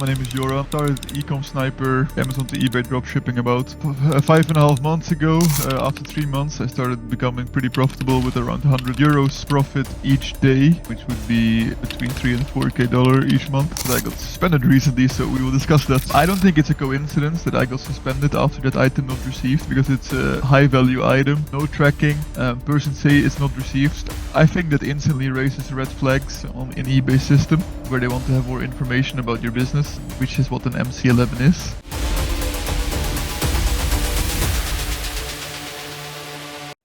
My name is Joran. Started Ecom Sniper, Amazon to eBay dropshipping about 5.5 months ago. After 3 months, I started becoming pretty profitable with around €100 profit each day, which would be between $3 and $4K each month. But I got suspended recently, so we will discuss that. I don't think it's a coincidence that I got suspended after that item not received, because it's a high value item, no tracking, person say it's not received. I think that instantly raises red flags in eBay system, where they want to have more information about your business, which is what an MC11 is.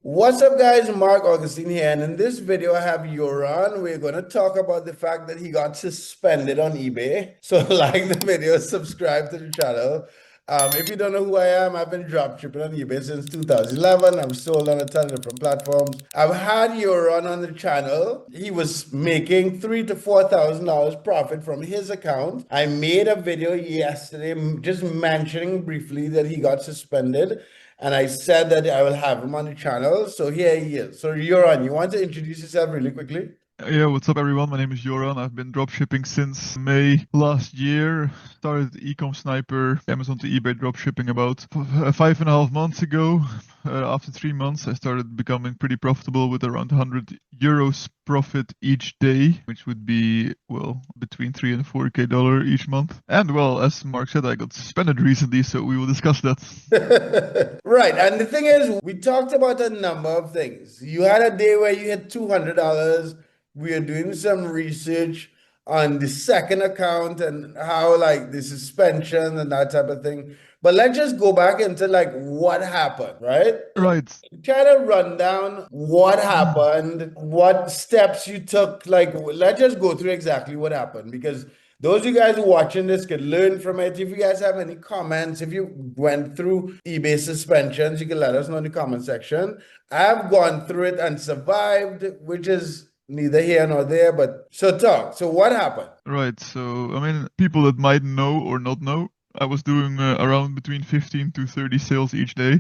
What's up, guys? Mark Augustine here, and in this video I have Joran. We're going to talk about the fact that he got suspended on eBay. So like the video, subscribe to the channel. If you don't know who I am, I've been dropshipping on eBay since 2011. I've sold on a ton of different platforms. I've had Joran on the channel. He was making $3,000 to $4,000 profit from his account. I made a video yesterday just mentioning briefly that he got suspended, and I said that I will have him on the channel. So here he is. So Joran, you want to introduce yourself really quickly? Yeah, what's up everyone? My name is Joran. I've been dropshipping since May last year. Started Ecom Sniper, Amazon to eBay dropshipping about 5.5 months ago. After 3 months, I started becoming pretty profitable with around €100 profit each day, which would be, well, between $3 and $4K each month. And well, as Mark said, I got suspended recently, so we will discuss that. Right. And the thing is, we talked about a number of things. You had a day where you hit $200. We are doing some research on the second account and how like the suspension and that type of thing. But let's just go back into like what happened, right? Right. Try to run down what happened, what steps you took. Like, let's just go through exactly what happened, because those of you guys watching this could learn from it. If you guys have any comments, if you went through eBay suspensions, you can let us know in the comment section. I've gone through it and survived, which is neither here nor there, but so talk. So what happened? Right. So, I mean, people that might know or not know, I was doing around between 15 to 30 sales each day,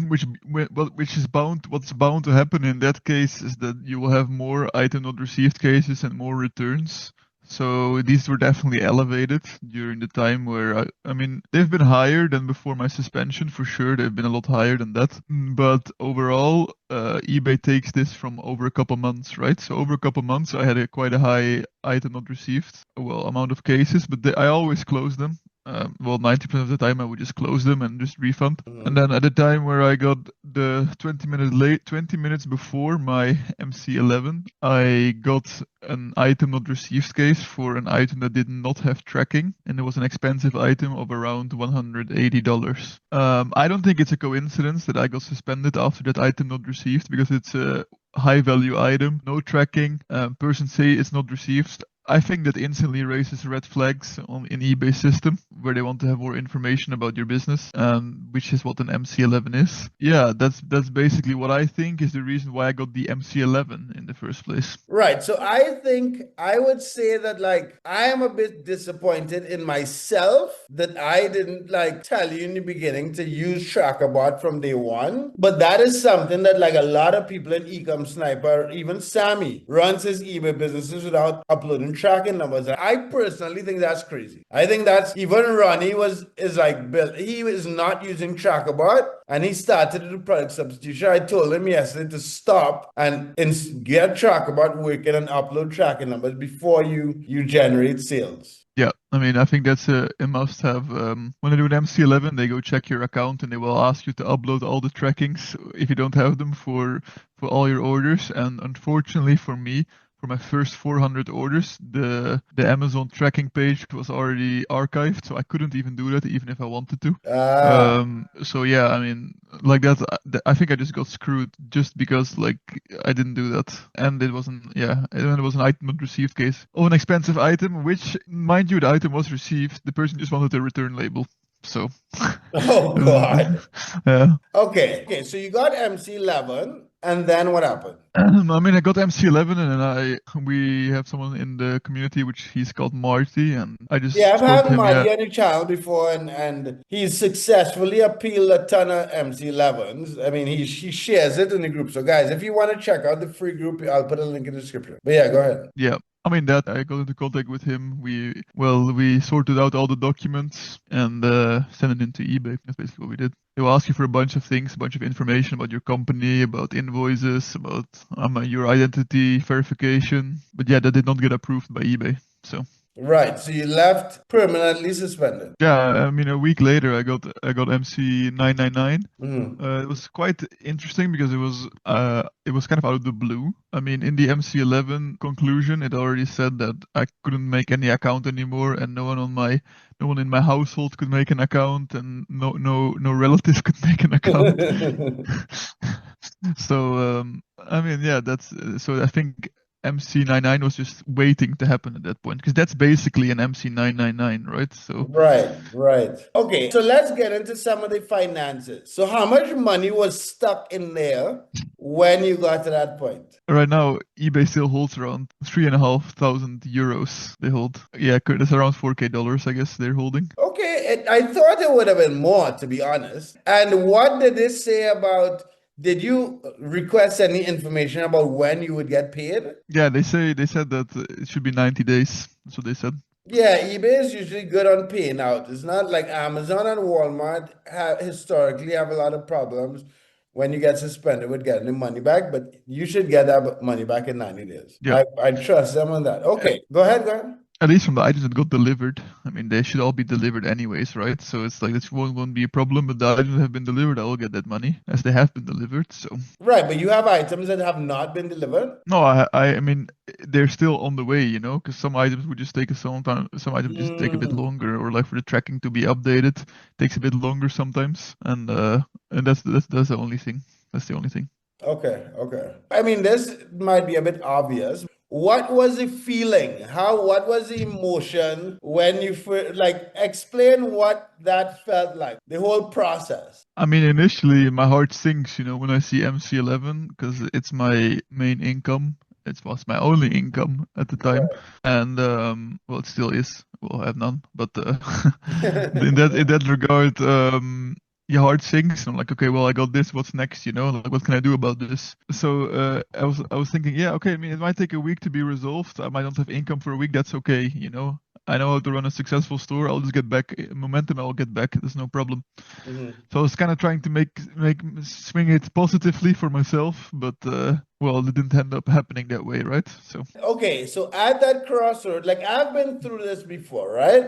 which is what's bound to happen in that case is that you will have more item not received cases and more returns. So these were definitely elevated during the time where I mean, they've been higher than before my suspension, for sure. They've been a lot higher than that. But overall, eBay takes this from over a couple months, right? So over a couple months, I had quite a high item not received, amount of cases, but I always close them. 90% of the time I would just close them and just refund. And then at the time where I got the 20 minutes before my MC11, I got an item not received case for an item that did not have tracking, and it was an expensive item of around $180. I don't think it's a coincidence that I got suspended after that item not received, because it's a high value item, no tracking, person say it's not received. I think that instantly raises red flags in eBay system, where they want to have more information about your business, which is what an MC11 is. Yeah, that's basically what I think is the reason why I got the MC11 in the first place. Right. So I think I would say that like I am a bit disappointed in myself that I didn't like tell you in the beginning to use TrackerBot from day one. But that is something that like a lot of people in Ecom Sniper, even Sammy, runs his eBay businesses without uploading tracking numbers. And I personally think that's crazy. I think that's even Ronnie is like built. He is not using TrackerBot, and he started to do product substitution. I told him yesterday to stop and get TrackerBot working and upload tracking numbers before you generate sales. Yeah, I mean, I think that's a must have. When they do an MC11, they go check your account and they will ask you to upload all the trackings if you don't have them for all your orders. And unfortunately for me, for my first 400 orders, the Amazon tracking page was already archived, so I couldn't even do that even if I wanted to. So yeah, I mean, like that, I think I just got screwed just because like I didn't do that, and it wasn't. Yeah, and it was an item not received case of an expensive item, which, mind you, the item was received. The person just wanted a return label. So. Oh God. Yeah. Okay. So you got MC11. And then what happened? I mean, I got MC11, and then we have someone in the community which he's called Marty, and I just I've spoke had to him. Marty on the channel before, and he's successfully appealed a ton of MC11s. I mean, he shares it in the group. So guys, if you want to check out the free group, I'll put a link in the description. But yeah, go ahead. Yeah. I mean that I got into contact with him. We sorted out all the documents and sent it into eBay. That's basically what we did. They will ask you for a bunch of things, a bunch of information about your company, about invoices, about your identity verification. But yeah, that did not get approved by eBay. So Right. So you left permanently suspended. yeah, I mean a week later I got MC 999. Mhm. It was quite interesting because it was kind of out of the blue. I mean, in the MC11 conclusion, it already said that I couldn't make any account anymore, and no one in my household could make an account, and no relative could make an account. So I mean, yeah, that's so I think MC99 was just waiting to happen at that point because that's basically an MC999, right? So Right, right. Okay, so let's get into some of the finances. So how much money was stuck in there when you got to that point? right now, eBay still holds around 3,500 euros. They hold, yeah, that's around 4K dollars, I guess they're holding. Okay, I thought it would have been more, to be honest. And what did this say about, did you request any information about when you would get paid? Yeah, they said that it should be 90 days. That's what they said. Yeah, eBay is usually good on paying out. It's not like Amazon and Walmart have historically have a lot of problems when you get suspended with getting the money back, but you should get that money back in 90 days. Yeah, I trust them on that. Okay, go ahead, go ahead. at least from the items that got delivered. I mean, they should all be delivered anyways, right? So it's like this won't be a problem. But the items that have been delivered, I will get that money as they have been delivered. So Right, but you have items that have not been delivered. no, I mean they're still on the way, you know, because some items would just take a some time, some items just take a bit Mm, longer, or like for the tracking to be updated, takes a bit longer sometimes, and that's the only thing. That's the only thing. okay, okay. I mean, this might be a bit obvious. What was the feeling? What was the emotion when you like, explain what that felt like, the whole process. I mean, initially my heart sinks, you know, when I see MC11 because it's my main income. It was my only income at the time, Right. and well, it still is. Well, I have none, but in that regard, your heart sinks. And I'm like, okay, well, I got this. What's next? You know, like, what can I do about this? So I was thinking, yeah, okay. I mean, it might take a week to be resolved. I might not have income for a week. That's okay. You know, I know how to run a successful store. I'll just get back momentum. I'll get back. There's no problem. Mhm. So I was kind of trying to swing it positively for myself, but well, it didn't end up happening that way, right? So Okay, so at that crossroad, like I've been through this before, right?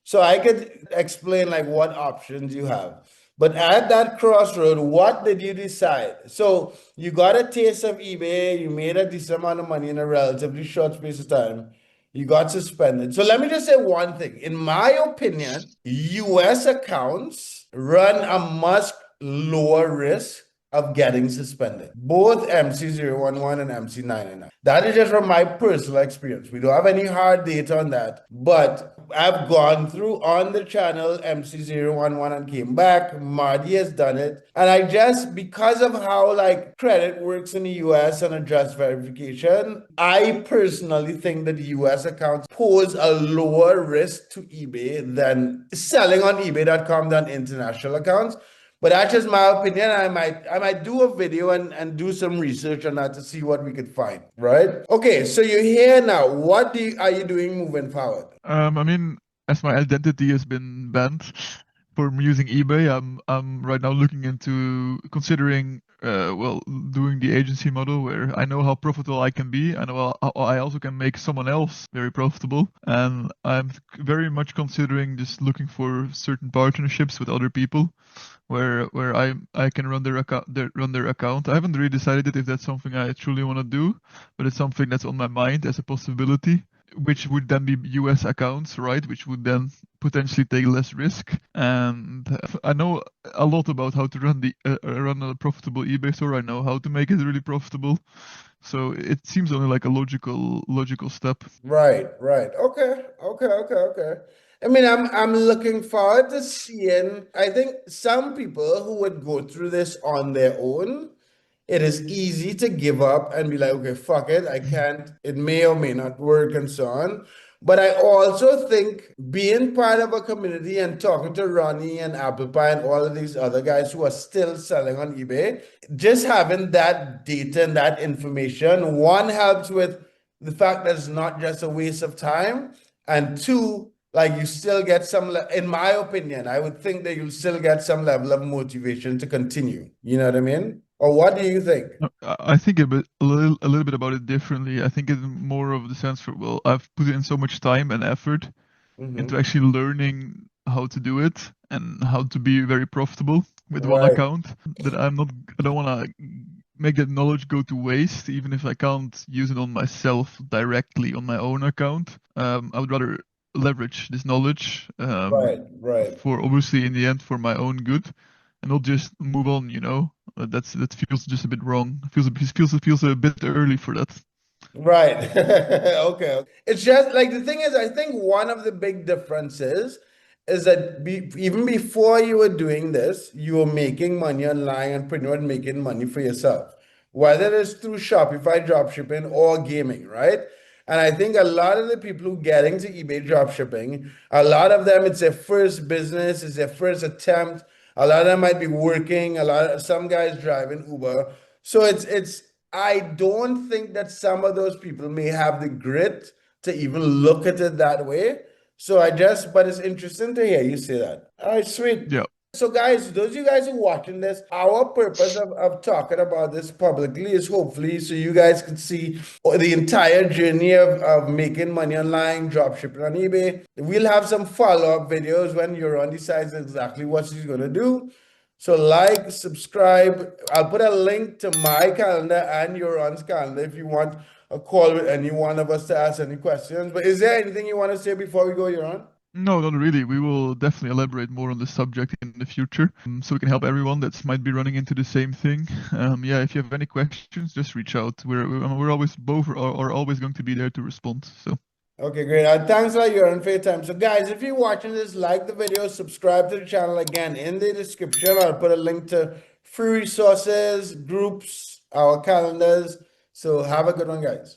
So I could explain like what options you have. But at that crossroad, what did you decide? So you got a taste of eBay, you made a decent amount of money in a relatively short space of time. You got suspended. So let me just say one thing. In my opinion, US accounts run a much lower risk of getting suspended. Both MC011 and MC999. That is just from my personal experience. We don't have any hard data on that, but I've gone through on the channel MC011 and came back. Marty has done it. And I just, because of how like credit works in the US and address verification, I personally think that the US accounts pose a lower risk to eBay than selling on eBay.com than international accounts. But that's just my opinion. I might do a video and do some research on that to see what we could find. Right? Okay, so you're here now. Are you doing moving forward? I mean, as my identity has been banned from using eBay, I'm right now looking into considering well doing the agency model where I know how profitable I can be. I know how I also can make someone else very profitable, and I'm very much considering just looking for certain partnerships with other people where I can run their account. I haven't really decided if that's something I truly want to do, but it's something that's on my mind as a possibility, which would then be US accounts, right? Which would then potentially take less risk. And I know a lot about how to run a profitable eBay store. I know how to make it really profitable. So it seems only like a logical step. Right, right. Okay, okay, okay, okay. I mean, I'm looking forward to seeing. I think some people who would go through this on their own, it is easy to give up and be like, okay, fuck it, I can't. It may or may not work and so on. But I also think being part of a community and talking to Ronnie and Apple Pie and all of these other guys who are still selling on eBay, just having that data and that information, one helps with the fact that it's not just a waste of time, and two, like you still get some, in my opinion, I would think that you'll still get some level of motivation to continue. You know what I mean? Or what do you think? I think a little bit about it differently. I think it's more of the sense for, well, I've put in so much time and effort into Mm-hmm. actually learning how to do it and how to be very profitable with one Right, account that I don't want to make that knowledge go to waste, even if I can't use it on myself directly on my own account. I would rather leverage this knowledge right, right. for obviously in the end for my own good and not just move on, you know. That feels just a bit wrong. It feels a bit early for that. Right. Okay. It's just like the thing is, I think one of the big differences is that even before you were doing this, you were making money online and pretty much making money for yourself, whether it's through Shopify dropshipping or gaming, right? And I think a lot of the people who get into eBay dropshipping, a lot of them, it's their first business, it's their first attempt. A lot of them might be working, some guys driving Uber. So it's I don't think that some of those people may have the grit to even look at it that way. But it's interesting to hear you say that. All right, sweet. Yeah. So, guys, those of you guys who are watching this, our purpose of talking about this publicly is hopefully so you guys can see the entire journey of making money online, dropshipping on eBay. We'll have some follow-up videos when Euron decides exactly what he's going to do. So like, subscribe. I'll put a link to my calendar and Euron's calendar if you want a call with any one of us to ask any questions. But is there anything you want to say before we go, Euron? No, not really. We will definitely elaborate more on the subject in the future, so we can help everyone that might be running into the same thing. Yeah, if you have any questions, just reach out. We're always both are always going to be there to respond. So Okay, great. Thanks a lot, Euron, for your time. So guys, if you're watching this, like the video, subscribe to the channel. Again, in the description, I'll put a link to free resources, groups, our calendars. So have a good one, guys.